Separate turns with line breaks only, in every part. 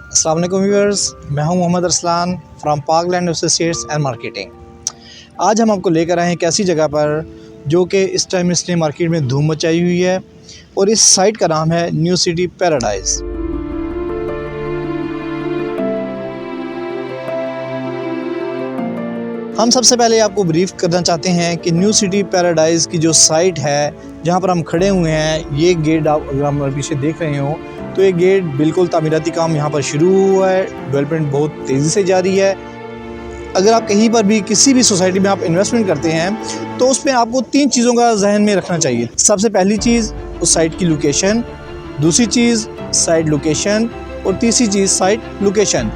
अस्सलाम वालेकुम व्यूअर्स, मैं हूं Mohammad Arsalan from Parkland Associates and marketing. आज हम आपको लेकर आए हैं एक ऐसी जगह पर जो कि इस टाइम इसने मार्केट में धूम मचाई हुई है और इस साइट का नाम है न्यू सिटी पैराडाइज। हम सबसे पहले आपको ब्रीफ करना चाहते हैं कि न्यू सिटी पैराडाइज की जो साइट है जहां पर हम खड़े हुए हैं, ये गेट आप अगर हम पीछे देख रहे हो तो ये गेट बिल्कुल तामीराती काम यहाँ पर शुरू हुआ है। डेवलपमेंट बहुत तेज़ी से जारी है। अगर आप कहीं पर भी किसी भी सोसाइटी में आप इन्वेस्टमेंट करते हैं तो उसमें आपको 3 चीज़ों का जहन में रखना चाहिए। सबसे पहली चीज़ उस साइट की लोकेशन, दूसरी चीज़ साइट लोकेशन और तीसरी चीज़ साइट लोकेशन।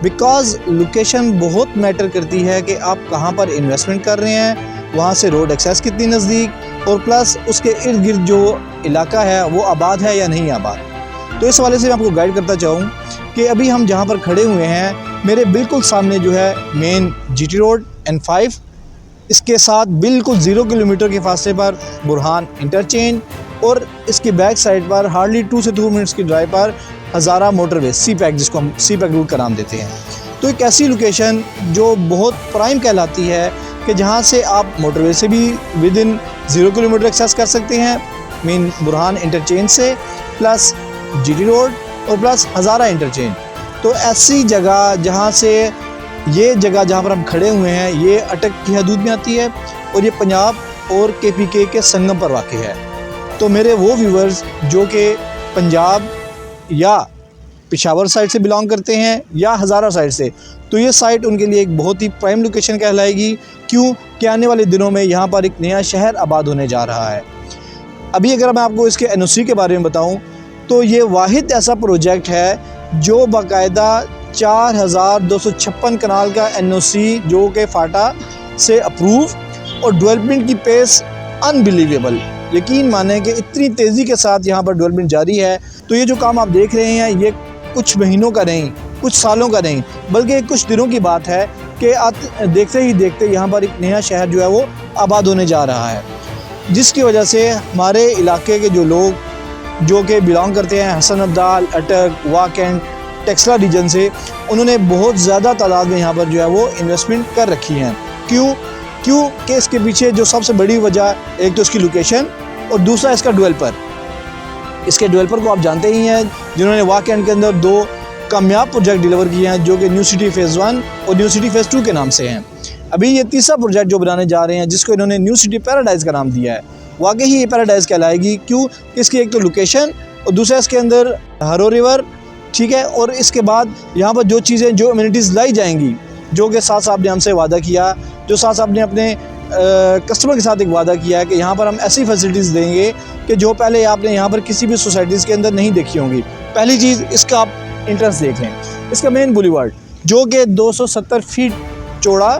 बिकॉज़ लोकेशन बहुत मैटर करती है कि आप कहाँ पर इन्वेस्टमेंट कर रहे हैं, वहाँ से रोड एक्सेस कितनी नज़दीक और प्लस उसके इर्द गिर्द जो इलाका है वो आबाद है या नहीं आबाद। तो इस हवाले से मैं आपको गाइड करता चाहूँ कि अभी हम जहाँ पर खड़े हुए हैं मेरे बिल्कुल सामने जो है मेन जीटी रोड N5, इसके साथ बिल्कुल 0 किलोमीटर के फासले पर बुरहान इंटरचेंज और इसकी बैक साइड पर हार्डली 2 से 2 मिनट्स की ड्राइव पर हज़ारा मोटरवे C-पैक, जिसको हम C-पैक रूट का नाम देते हैं। तो एक ऐसी लोकेशन जो बहुत प्राइम कहलाती है कि जहाँ से आप मोटरवे से भी विद इन 0 किलोमीटर एक्सेस कर सकते हैं, मेन बुरहान इंटरचेंज से, प्लस जीटी रोड और प्लस हज़ारा इंटरचेंज। तो ऐसी जगह जहाँ से ये जगह जहाँ पर हम खड़े हुए हैं ये अटक की हदूद में आती है और ये पंजाब और KPK के संगम पर वाक़ है। तो मेरे वो व्यूवर्स जो कि पंजाब या पेशावर साइड से बिलोंग करते हैं या हज़ारा साइड से, तो ये साइट उनके लिए एक बहुत ही प्राइम लोकेशन कहलाएगी। क्यों कि आने वाले दिनों में यहाँ पर एक नया शहर आबाद होने जा रहा है। अभी अगर मैं आपको इसके NOC के बारे में बताऊँ तो ये वाहिद ऐसा प्रोजेक्ट है जो बाकायदा 4256 कनाल का NOC जो कि फाटा से अप्रूव और डेवलपमेंट की पेस अनबिलीवेबल। यकीन माने कि इतनी तेज़ी के साथ यहाँ पर डेवलपमेंट जारी है। तो ये जो काम आप देख रहे हैं ये कुछ महीनों का नहीं, कुछ सालों का नहीं, बल्कि कुछ दिनों की बात है कि देखते ही देखते यहाँ पर एक नया शहर जो है वो आबाद होने जा रहा है, जिसकी वजह से हमारे इलाके के जो लोग जो कि बिलोंग करते हैं हसन अब्दाल, अटक, वाकैंड, टेक्सला रीजन से, उन्होंने बहुत ज़्यादा तादाद में यहाँ पर जो है वो इन्वेस्टमेंट कर रखी हैं। क्यों कि इसके पीछे जो सबसे बड़ी वजह एक तो इसकी लोकेशन और दूसरा इसका डेवलपर। इसके डेवलपर को आप जानते ही हैं जिन्होंने वाकैंड के अंदर 2 कामयाब प्रोजेक्ट डिलीवर किए हैं जो कि न्यू सिटी फ़ेज़ 1 और न्यू सिटी फ़ेज़ 2 के नाम से हैं। अभी ये तीसरा प्रोजेक्ट जो बनाने जा रहे हैं जिसको इन्होंने न्यू सिटी पैराडाइज़ का नाम दिया है, वाकई ही ये पैराडाइज़ कहलाएगी। क्यों कि इसकी एक तो लोकेशन और दूसरा इसके अंदर हरो रिवर, ठीक है, और इसके बाद यहाँ पर जो चीज़ें जो अम्यूनिटीज़ लाई जाएंगी, जो कि साथ साहब ने हमसे वादा किया, जो साथ साहब ने अपने कस्टमर के साथ एक वादा किया है कि यहाँ पर हम ऐसी फैसिलिटीज़ देंगे कि जो पहले आपने यहाँ पर किसी भी सोसाइटीज़ के अंदर नहीं देखी होंगी। पहली चीज़, इसका आप इंट्रेंस देख लें, इसका मेन बुलीवार्ड जो कि 270 फीट चौड़ा,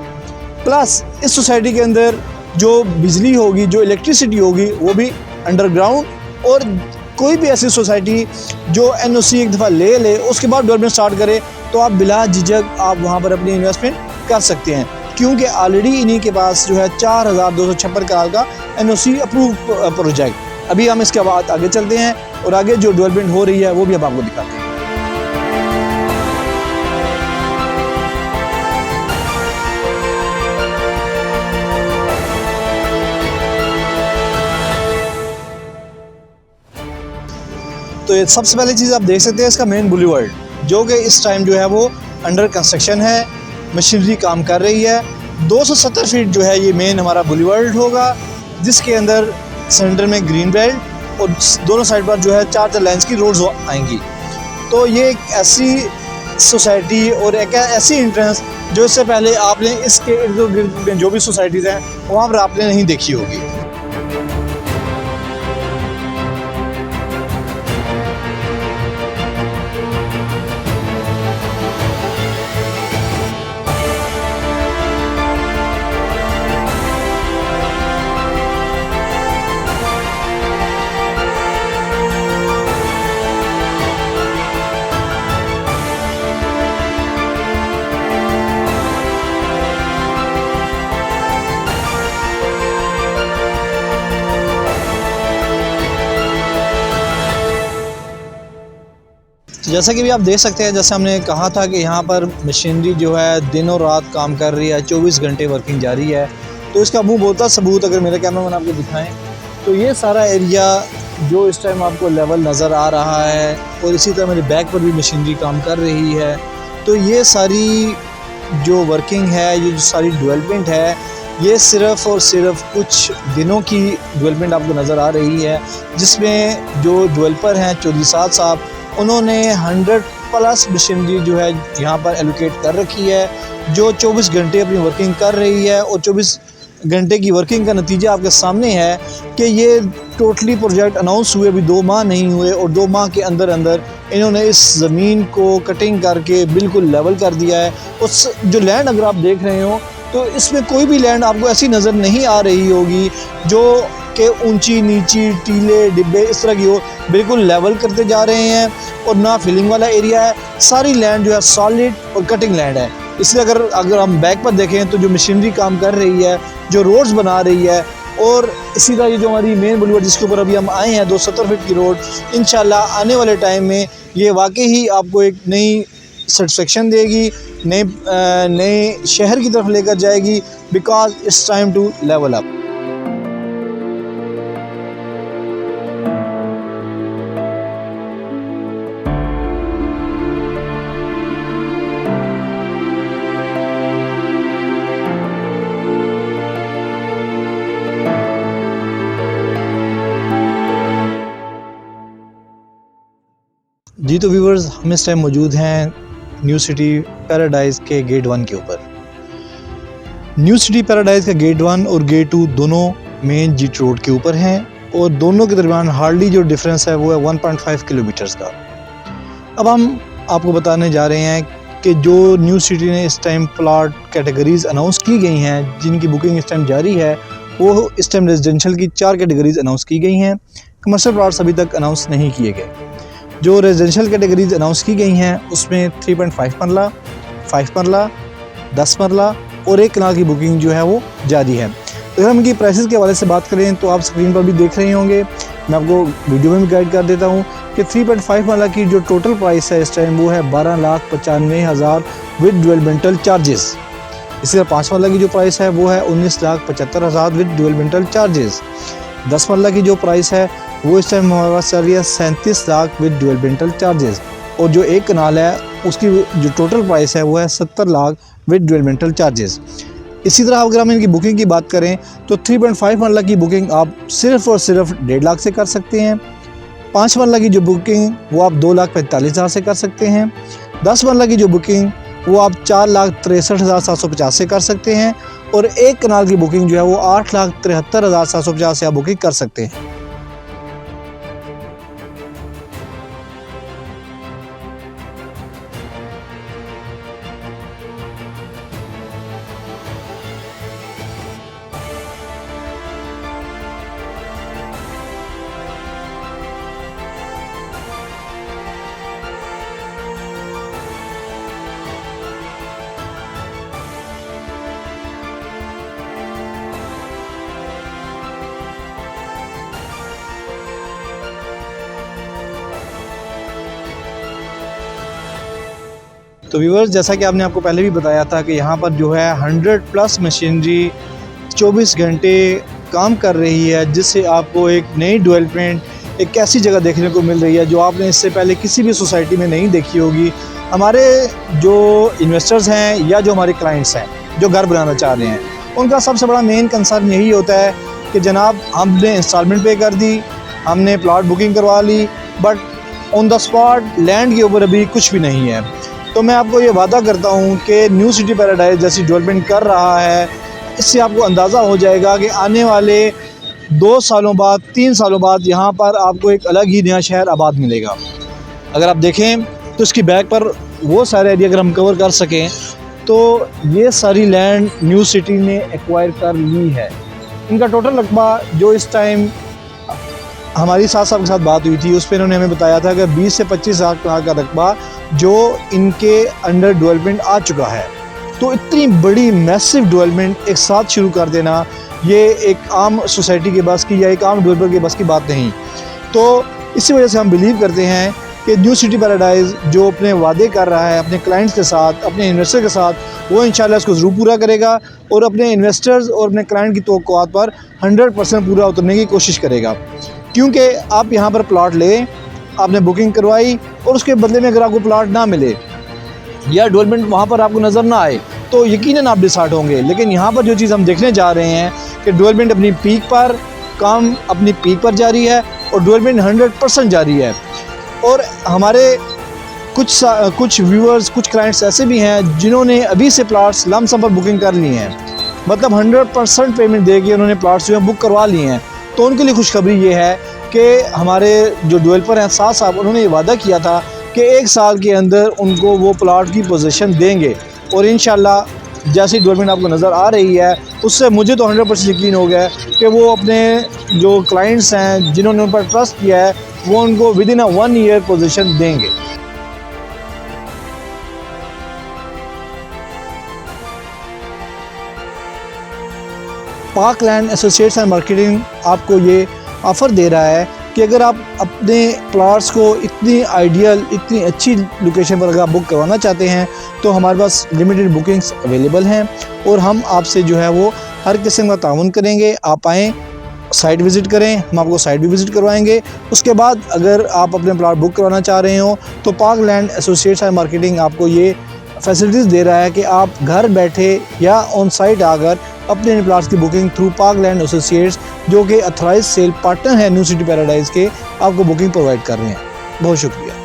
प्लस इस सोसाइटी के अंदर जो बिजली होगी, जो इलेक्ट्रिसिटी होगी वो भी अंडरग्राउंड। और कोई भी ऐसी सोसाइटी जो NOC एक दफ़ा ले उसके बाद डेवलपमेंट स्टार्ट करे तो आप बिला झिझक आप वहाँ पर अपनी इन्वेस्टमेंट कर सकते हैं। क्योंकि ऑलरेडी इन्हीं के पास जो है 4256 कनाल का NOC अप्रूव प्रोजेक्ट। अभी हम इसके बाद आगे चलते हैं और आगे जो डेवलपमेंट हो रही है वो भी हम आपको दिखाते हैं। तो ये सबसे पहली चीज़ आप देख सकते हैं इसका मेन बुलीवर्ड जो कि इस टाइम जो है वो अंडर कंस्ट्रक्शन है, मशीनरी काम कर रही है। 270 फीट जो है ये मेन हमारा बुलीवर्ड होगा, जिसके अंदर सेंटर में ग्रीन बेल्ट और दोनों साइड पर जो है 4 लाइन्स की रोड्स आएंगी। तो ये एक ऐसी सोसाइटी और एक ऐसी इंट्रेंस जो इससे पहले आपने इसके इर्द गिर्द में जो भी सोसाइटीज़ हैं वहाँ पर आपने नहीं देखी होगी। तो जैसा कि भी आप देख सकते हैं, जैसे हमने कहा था कि यहाँ पर मशीनरी जो है दिन और रात काम कर रही है, 24 घंटे वर्किंग जारी है। तो इसका मुंह बोलता सबूत अगर मेरे कैमरामैन आपको दिखाएं तो ये सारा एरिया जो इस टाइम आपको लेवल नज़र आ रहा है, और इसी तरह मेरे बैक पर भी मशीनरी काम कर रही है। तो ये सारी जो वर्किंग है, ये जो सारी डेवलपमेंट है, ये सिर्फ़ और सिर्फ कुछ दिनों की डेवलपमेंट आपको नज़र आ रही है, जिसमें जो डेवलपर हैं चौधरी साहब, उन्होंने 100+ मशीनरी जो है यहाँ पर एलोकेट कर रखी है, जो 24 घंटे अपनी वर्किंग कर रही है। और 24 घंटे की वर्किंग का नतीजा आपके सामने है कि ये टोटली प्रोजेक्ट अनाउंस हुए अभी 2 माह नहीं हुए, और 2 माह के अंदर अंदर इन्होंने इस ज़मीन को कटिंग करके बिल्कुल लेवल कर दिया है। उस जो लैंड अगर आप देख रहे हो तो इसमें कोई भी लैंड आपको ऐसी नज़र नहीं आ रही होगी जो कि ऊंची नीची टीले डिब्बे इस तरह की हो, बिल्कुल लेवल करते जा रहे हैं। और ना फिलिंग वाला एरिया है, सारी लैंड जो है सॉलिड और कटिंग लैंड है। इसलिए अगर हम बैक पर देखें तो जो मशीनरी काम कर रही है, जो रोड्स बना रही है, और इसी तरह ये जो हमारी मेन बुलवार्ड जिसके ऊपर अभी हम आए हैं 270 फीट की रोड, इंशाल्लाह आने वाले टाइम में ये वाकई ही आपको एक नई सेटिस्फेक्शन देगी, नए शहर की तरफ लेकर जाएगी, because it's time to level up. जी तो व्यूवर्स, हम इस टाइम मौजूद हैं न्यू सिटी पैराडाइज़ के गेट 1 के ऊपर। न्यू सिटी पैराडाइज़ का गेट 1 और गेट 2 दोनों मेन जीटी रोड के ऊपर हैं, और दोनों के दरमियान हार्डली जो डिफरेंस है वो है 1.5 किलोमीटर्स का। अब हम आपको बताने जा रहे हैं कि जो न्यू सिटी ने इस टाइम प्लाट कैटेगरीज़ अनाउंस की गई हैं, जिनकी बुकिंग इस टाइम जारी है, वो इस टाइम रेजिडेंशियल की 4 कैटेगरीज़ अनाउंस की गई हैं। कमर्शियल प्लाट्स अभी तक अनाउंस नहीं किए गए। जो रेजिडेंशियल कैटेगरीज अनाउंस की गई हैं उसमें 3.5 मरला, 5 मरला, 10 मरला और 1 कनाल की बुकिंग जो है वो जारी है। अगर हम इनकी प्राइसेस के हवाले से बात करें तो आप स्क्रीन पर भी देख रहे होंगे, मैं आपको वीडियो में भी गाइड कर देता हूँ कि 3.5 मरला की जो टोटल प्राइस है इस टाइम वो है 12,95,000 विद डेवलपमेंटल चार्जेस। इसी तरह 5 मरला की जो प्राइस है वो है 19,75,000 विद डेवलपमेंटल चार्जेस। 10 मरला की जो प्राइस है वो इस टाइम हमारे पास चल रही है 37 लाख विद डेवलपमेंटल चार्जेस, और जो 1 कनाल है उसकी जो टोटल प्राइस है वो है 70 लाख विद डेवलपमेंटल चार्जेस। इसी तरह अगर हम इनकी बुकिंग की बात करें तो 3.5 मरला की बुकिंग आप सिर्फ़ और सिर्फ 1.5 लाख से कर सकते हैं। 5 मरला की जो बुकिंग वो आप 2,45,000 से कर सकते हैं। 10 मरला की जो बुकिंग वो आप 4,63,750 से कर सकते हैं, और 1 कनाल की बुकिंग जो है वो 8,73,750 से आप बुकिंग कर सकते हैं। तो व्यूअर्स, जैसा कि आपने आपको पहले भी बताया था कि यहाँ पर जो है 100+ मशीनरी 24 घंटे काम कर रही है, जिससे आपको एक नई डेवलपमेंट, एक ऐसी जगह देखने को मिल रही है जो आपने इससे पहले किसी भी सोसाइटी में नहीं देखी होगी। हमारे जो इन्वेस्टर्स हैं या जो हमारे क्लाइंट्स हैं जो घर बनाना चाह रहे हैं, उनका सबसे बड़ा मेन कंसर्न यही होता है कि जनाब हमने इंस्टॉलमेंट पे कर दी, हमने प्लॉट बुकिंग करवा ली, but on the spot land के ऊपर अभी कुछ भी नहीं है। तो मैं आपको ये वादा करता हूँ कि न्यू सिटी पैराडाइज़ जैसी डेवलपमेंट कर रहा है, इससे आपको अंदाज़ा हो जाएगा कि आने वाले 2 सालों बाद, 3 सालों बाद यहाँ पर आपको एक अलग ही नया शहर आबाद मिलेगा। अगर आप देखें तो इसकी बैक पर वो सारे एरिया अगर हम कवर कर सकें तो ये सारी लैंड न्यू सिटी ने एक्वायर कर ली है। इनका टोटल रकबा जो इस टाइम हमारी साहब के साथ बात हुई थी उस पर इन्होंने हमें बताया था कि 20 से 25 लाख का रकबा जो इनके अंडर डेवलपमेंट आ चुका है। तो इतनी बड़ी मैसिव डेवलपमेंट एक साथ शुरू कर देना, ये एक आम सोसाइटी के बस की या एक आम डेवलपर के बस की बात नहीं। तो इसी वजह से हम बिलीव करते हैं कि न्यू सिटी पैराडाइज़ जो अपने वादे कर रहा है अपने क्लाइंट्स के साथ, अपने इन्वेस्टर के साथ, वो इंशाल्लाह इसको ज़रूर पूरा करेगा और अपने इन्वेस्टर्स और अपने क्लाइंट की तवक्कुआत पर 100% पूरा उतरने की कोशिश करेगा। क्योंकि आप यहाँ पर प्लाट लें, आपने बुकिंग करवाई और उसके बदले में अगर आपको प्लाट ना मिले या डेवलपमेंट वहाँ पर आपको नज़र ना आए तो यकीनन आप डिसहार्ट होंगे। लेकिन यहाँ पर जो चीज़ हम देखने जा रहे हैं कि डेवलपमेंट अपनी पीक पर, काम अपनी पीक पर जारी है और डेवलपमेंट 100% जारी है। और हमारे कुछ व्यूअर्स, कुछ क्लाइंट्स ऐसे भी हैं जिन्होंने अभी से प्लाट्स लमसम पर बुकिंग कर ली हैं, मतलब 100% पेमेंट दे के उन्होंने प्लाट्स जो हैं बुक करवा लिए हैं। तो उनके लिए खुशखबरी ये है कि हमारे जो डेवलपर हैं साथ साहब, उन्होंने ये वादा किया था कि 1 साल के अंदर उनको वो प्लाट की पोजीशन देंगे और इंशाल्लाह जैसी डेवलपमेंट आपको नज़र आ रही है उससे मुझे तो 100% यकीन हो गया है कि वो अपने जो क्लाइंट्स हैं जिन्होंने उन पर ट्रस्ट किया है वो उनको विदिन 1 ईयर पोजीशन देंगे। पाक लैंड एसोसिएट्स एंड मार्केटिंग आपको ये ऑफ़र दे रहा है कि अगर आप अपने प्लॉट्स को इतनी आइडियल, इतनी अच्छी लोकेशन पर अगर आप बुक करवाना चाहते हैं तो हमारे पास लिमिटेड बुकिंग्स अवेलेबल हैं और हम आपसे जो है वो हर किस्म का ताउन करेंगे। आप आएँ, साइट विज़िट करें, हम आपको साइट भी विज़िट करवाएंगे। उसके बाद अगर आप अपने प्लॉट बुक करवाना चाह रहे हो तो पाक लैंड एसोसिएट्स एंड मार्केटिंग आपको ये फैसिलिटीज़ दे रहा है कि आप घर बैठे या ऑन साइट आकर अपने प्लाट्स की बुकिंग थ्रू पाक लैंड एसोसिएट्स जो कि अथराइज सेल पार्टनर है न्यू सिटी पैराडाइज़ के, आपको बुकिंग प्रोवाइड कर रहे हैं। बहुत शुक्रिया।